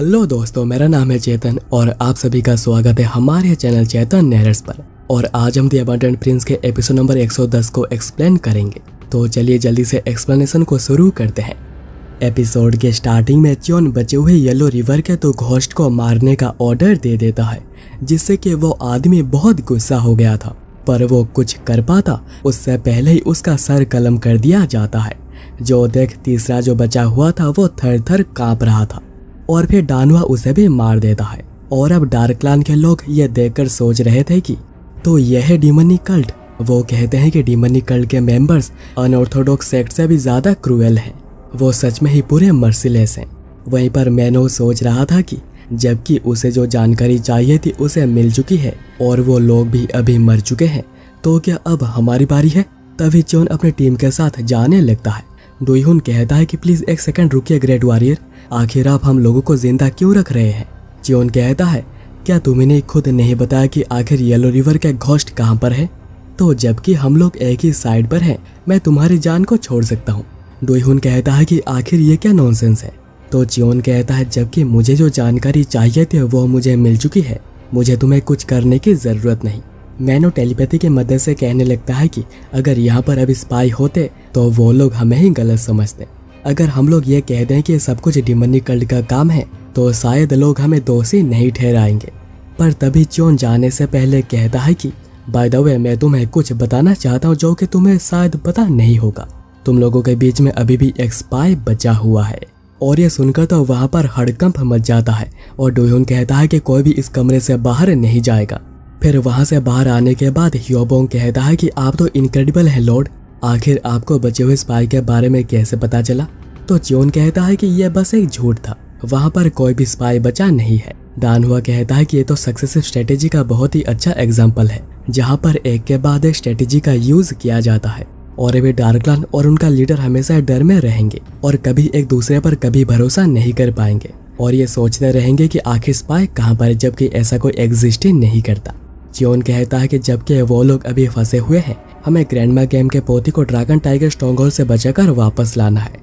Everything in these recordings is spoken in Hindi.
हेलो दोस्तों, मेरा नाम है चेतन और आप सभी का स्वागत है हमारे चैनल चेतन नैरर्स पर। और आज हम द अबंडेंट प्रिंस के एपिसोड नंबर 110 को एक्सप्लेन करेंगे। तो चलिए जल्दी से एक्सप्लेनेशन को शुरू करते हैं। एपिसोड के स्टार्टिंग में च्योन बचे हुए येलो रिवर के तो घोस्ट को मारने का ऑर्डर दे देता है, जिससे कि वो आदमी बहुत गुस्सा हो गया था, पर वो कुछ कर पाता उससे पहले ही उसका सर कलम कर दिया जाता है। जो देख तीसरा जो बचा हुआ था वो थर थर कांप रहा था और फिर डानुआ उसे भी मार देता है। और अब डार्क क्लान के लोग ये देखकर सोच रहे थे कि तो यह है डिमनी कल्ट। वो कहते हैं कि डिमनी कल्ट के मेंबर्स अनऑर्थोडॉक्स सेक्ट से भी ज्यादा क्रूएल हैं। वो सच में ही पूरे मर्सीलेस हैं। वहीं पर मैनो सोच रहा था कि जबकि उसे जो जानकारी चाहिए थी उसे मिल चुकी है और वो लोग भी अभी मर चुके हैं, तो क्या अब हमारी बारी है? तभी च्योन अपनी टीम के साथ जाने लगता है। डोईहुन कहता है कि प्लीज एक सेकंड रुकिए ग्रेट वॉरियर, आखिर आप हम लोगों को जिंदा क्यों रख रहे हैं? च्योन कहता है क्या तुम्हें खुद नहीं बताया कि आखिर येलो रिवर का घोस्ट कहाँ पर है? तो जबकि हम लोग एक ही साइड पर हैं, मैं तुम्हारी जान को छोड़ सकता हूँ। डोईहुन कहता है कि आखिर ये क्या नॉनसेंस है? तो च्योन कहता है जबकि मुझे जो जानकारी चाहिए थी वो मुझे मिल चुकी है, मुझे तुम्हें कुछ करने की जरूरत नहीं। मैनो टेलीपैथी के मदद से कहने लगता है कि अगर यहाँ पर अभी स्पाई होते तो वो लोग हमें ही गलत समझते। अगर हम लोग ये कह दें कि सब कुछ डिमनी कल्ट का काम है तो शायद लोग हमें दोषी नहीं ठहराएंगे। पर तभी च्योन जाने से पहले कहता है कि बाय द वे मैं तुम्हें कुछ बताना चाहता हूँ जो कि तुम्हें शायद पता नहीं होगा। तुम लोगों के बीच में अभी भी एक स्पाई बचा हुआ है। और ये सुनकर तो वहाँ पर हड़कंप मच जाता है और डोईहुन कहता है कि कोई भी इस कमरे से बाहर नहीं जाएगा। फिर वहाँ से बाहर आने के बाद ह्योबोंग कहता है कि आप तो इनक्रेडिबल हैं लॉर्ड, आखिर आपको बचे हुए स्पाई के बारे में कैसे पता चला? तो च्योन कहता है कि यह बस एक झूठ था, वहाँ पर कोई भी स्पाई बचा नहीं है। डानुआ कहता है कि ये तो सक्सेसिव स्ट्रेटेजी का बहुत ही अच्छा एग्जाम्पल है, जहाँ पर एक के बाद एक स्ट्रेटेजी का यूज किया जाता है और अभी डार्क क्लान और उनका लीडर हमेशा डर में रहेंगे और कभी एक दूसरे पर कभी भरोसा नहीं कर पाएंगे और ये सोचते रहेंगे कि आखिर स्पाई कहाँ पर है, जबकि ऐसा कोई एग्जिस्ट ही नहीं करता। च्योन कहता है कि जबकि वो लोग अभी फंसे हुए हैं, हमें ग्रैंडमा गेम के पोती को ड्रैगन टाइगर स्ट्रॉन्गहोल्ड से बचाकर वापस लाना है।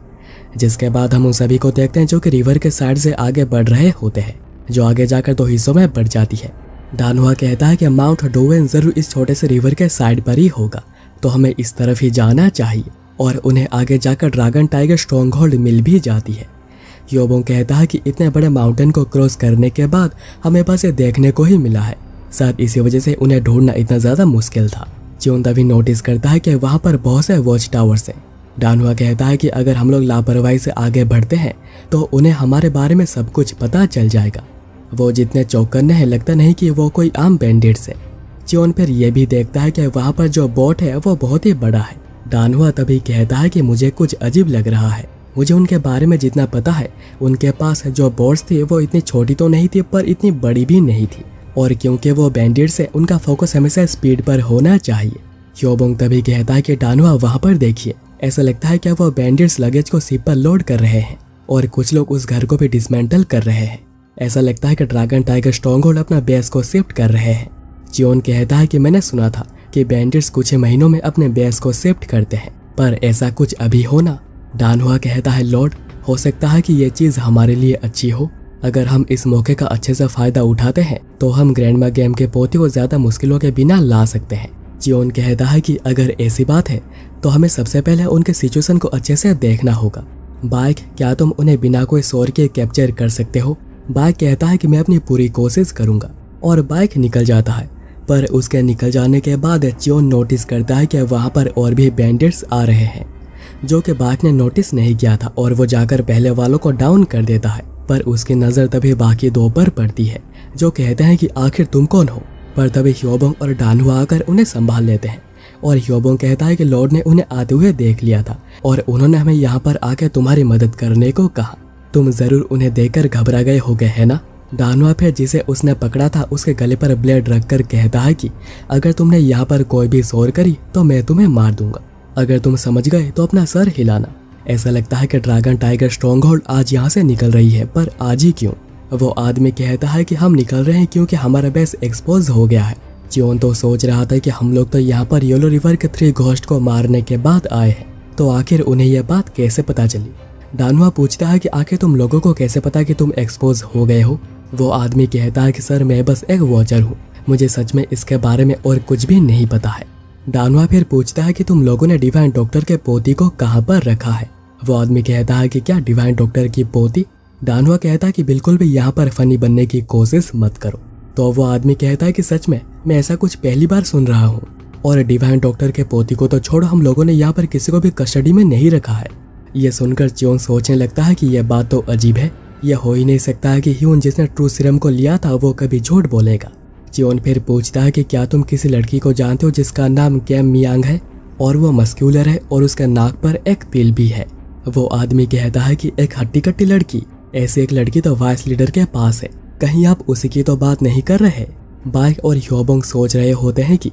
जिसके बाद हम उन सभी को देखते हैं जो कि रिवर के साइड से आगे बढ़ रहे होते हैं, जो आगे जाकर दो हिस्सों में बढ़ जाती है। डानुआ कहता है कि माउंट डोवेन जरूर इस छोटे से रिवर के साइड पर ही होगा, तो हमें इस तरफ ही जाना चाहिए और उन्हें आगे जाकर ड्रैगन टाइगर स्ट्रॉन्गहोल्ड मिल भी जाती है। ह्योबोंग कहता है कि इतने बड़े माउंटेन को क्रॉस करने के बाद हमें बस ये देखने को ही मिला है, शायद इसी वजह से उन्हें ढूंढना इतना ज्यादा मुश्किल था। च्योन तभी नोटिस करता है कि वहाँ पर बहुत से वॉच टावर्स हैं। डानुआ कहता है कि अगर हम लोग लापरवाही से आगे बढ़ते हैं तो उन्हें हमारे बारे में सब कुछ पता चल जाएगा। वो जितने चौकन्ने हैं लगता नहीं कि वो कोई आम बैंडिट्स है। च्योन फिर ये भी देखता है कि वहाँ पर जो बोट है वो बहुत ही बड़ा है। डानुआ तभी कहता है कि मुझे कुछ अजीब लग रहा है, मुझे उनके बारे में जितना पता है उनके पास जो बोट्स थी वो इतनी छोटी तो नहीं थी पर इतनी बड़ी भी नहीं थी, और क्योंकि वो बैंडिट्स है उनका फोकस हमेशा स्पीड पर होना चाहिए। ह्योबोंग तभी कहता है कि डानुआ वहाँ पर देखिए, ऐसा लगता है कि वो बैंडिट्स लगेज को शिप पर लोड कर रहे हैं और कुछ लोग उस घर को भी डिसमेंटल कर रहे हैं। ऐसा लगता है कि ड्रैगन टाइगर स्ट्रॉन्गहोल्ड अपना बेस को शिफ्ट कर रहे हैं। च्योन कहता है कि मैंने सुना था कि बैंडिट्स कुछ ही महीनों में अपने बेस को शिफ्ट करते हैं, पर ऐसा कुछ अभी होना? डानुआ कहता है लॉर्ड, हो सकता है कि ये चीज हमारे लिए अच्छी हो। अगर हम इस मौके का अच्छे से फायदा उठाते हैं तो हम ग्रैंडमा गेम के पोती को ज्यादा मुश्किलों के बिना ला सकते हैं। च्योन कहता है कि अगर ऐसी बात है तो हमें सबसे पहले उनके सिचुएशन को अच्छे से देखना होगा। बाइक, क्या तुम उन्हें बिना कोई शोर के कैप्चर कर सकते हो? बाइक कहता है कि मैं अपनी पूरी कोशिश करूंगा और बाइक निकल जाता है। पर उसके निकल जाने के बाद च्योन नोटिस करता है कि वहाँ पर और भी बैंडिट्स आ रहे हैं, जो कि बाइक ने नोटिस नहीं किया था और वो जाकर पहले वालों को डाउन कर देता है। पर उसकी नज़र तभी बाकी दो पर पड़ती है, जो कहते हैं कि आखिर तुम कौन हो? पर तभी ह्योबोंग और डानुआ आकर उन्हें संभाल लेते हैं और ह्योबोंग कहता है कि लॉर्ड ने उन्हें आते हुए देख लिया था और उन्होंने हमें यहाँ पर आकर तुम्हारी मदद करने को कहा। तुम जरूर उन्हें देखकर घबरा गए हो गए है ना? डानुआ फिर जिसे उसने पकड़ा था उसके गले पर ब्लेड रखकर कहता है कि अगर तुमने यहाँ पर कोई भी शोर करी तो मैं तुम्हें मार दूंगा, अगर तुम समझ गए तो अपना सर हिलाना। ऐसा लगता है कि ड्रैगन टाइगर स्ट्रॉन्गहोल्ड आज यहाँ से निकल रही है, पर आज ही क्यों? वो आदमी कहता है कि हम निकल रहे हैं क्योंकि हमारा बेस एक्सपोज हो गया है। च्योन तो सोच रहा था कि हम लोग तो यहाँ पर येलो रिवर के 3 घोस्ट को मारने के बाद आए हैं, तो आखिर उन्हें यह बात कैसे पता चली? डानुआ पूछता है कि आखिर तुम लोगों को कैसे पता कि तुम एक्सपोज हो गए हो। वो आदमी कहता है कि सर मैं बस एक वॉचर हूँ, मुझे सच में इसके बारे में और कुछ भी नहीं पता है। डानुआ फिर पूछता है कि तुम लोगों ने डिवाइन डॉक्टर के पोती को कहाँ पर रखा है। वो आदमी कहता है कि क्या डिवाइन डॉक्टर की पोती। डानुआ कहता है कि बिल्कुल भी यहाँ पर फनी बनने की कोशिश मत करो। तो वो आदमी कहता है कि सच में मैं ऐसा कुछ पहली बार सुन रहा हूँ, और डिवाइन डॉक्टर के पोती को तो छोड़ो, हम लोगों ने यहाँ पर किसी को भी कस्टडी में नहीं रखा है। ये सुनकर चियोन सोचने लगता है कि यह बात तो अजीब है, यह हो ही नहीं सकता है कि ह्यून जिसने ट्रू सीरम को लिया था वो कभी झूठ बोलेगा। चियोन फिर पूछता है कि क्या तुम किसी लड़की को जानते हो जिसका नाम कैम मियांग है और वो मस्क्यूलर है और उसके नाक पर एक तिल भी है। वो आदमी कहता है कि एक हट्टी कट्टी लड़की, ऐसी एक लड़की तो वाइस लीडर के पास है, कहीं आप उसी की तो बात नहीं कर रहे। बाइक और ह्योबोंग सोच रहे होते हैं कि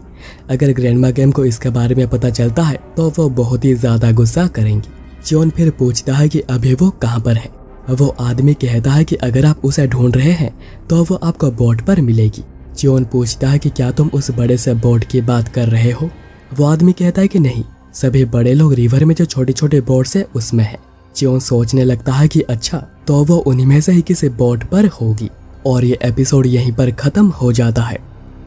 अगर ग्रैंडमा गेम को इसके बारे में पता चलता है तो वो बहुत ही ज्यादा गुस्सा करेंगी। चियोन फिर पूछता है कि अभी वो कहाँ पर है। वो आदमी कहता है कि अगर आप उसे ढूंढ रहे हैं तो वो आपको बोट पर मिलेगी। चियोन पूछता है कि क्या तुम उस बड़े से बोट की बात कर रहे हो। वो आदमी कहता है कि नहीं, सभी बड़े लोग रिवर में जो छोटे छोटे बोट से उसमें है। चियोन सोचने लगता है कि अच्छा, तो वो उन्हीं में से ही किसी बोट पर होगी। और ये एपिसोड यहीं पर खत्म हो जाता है।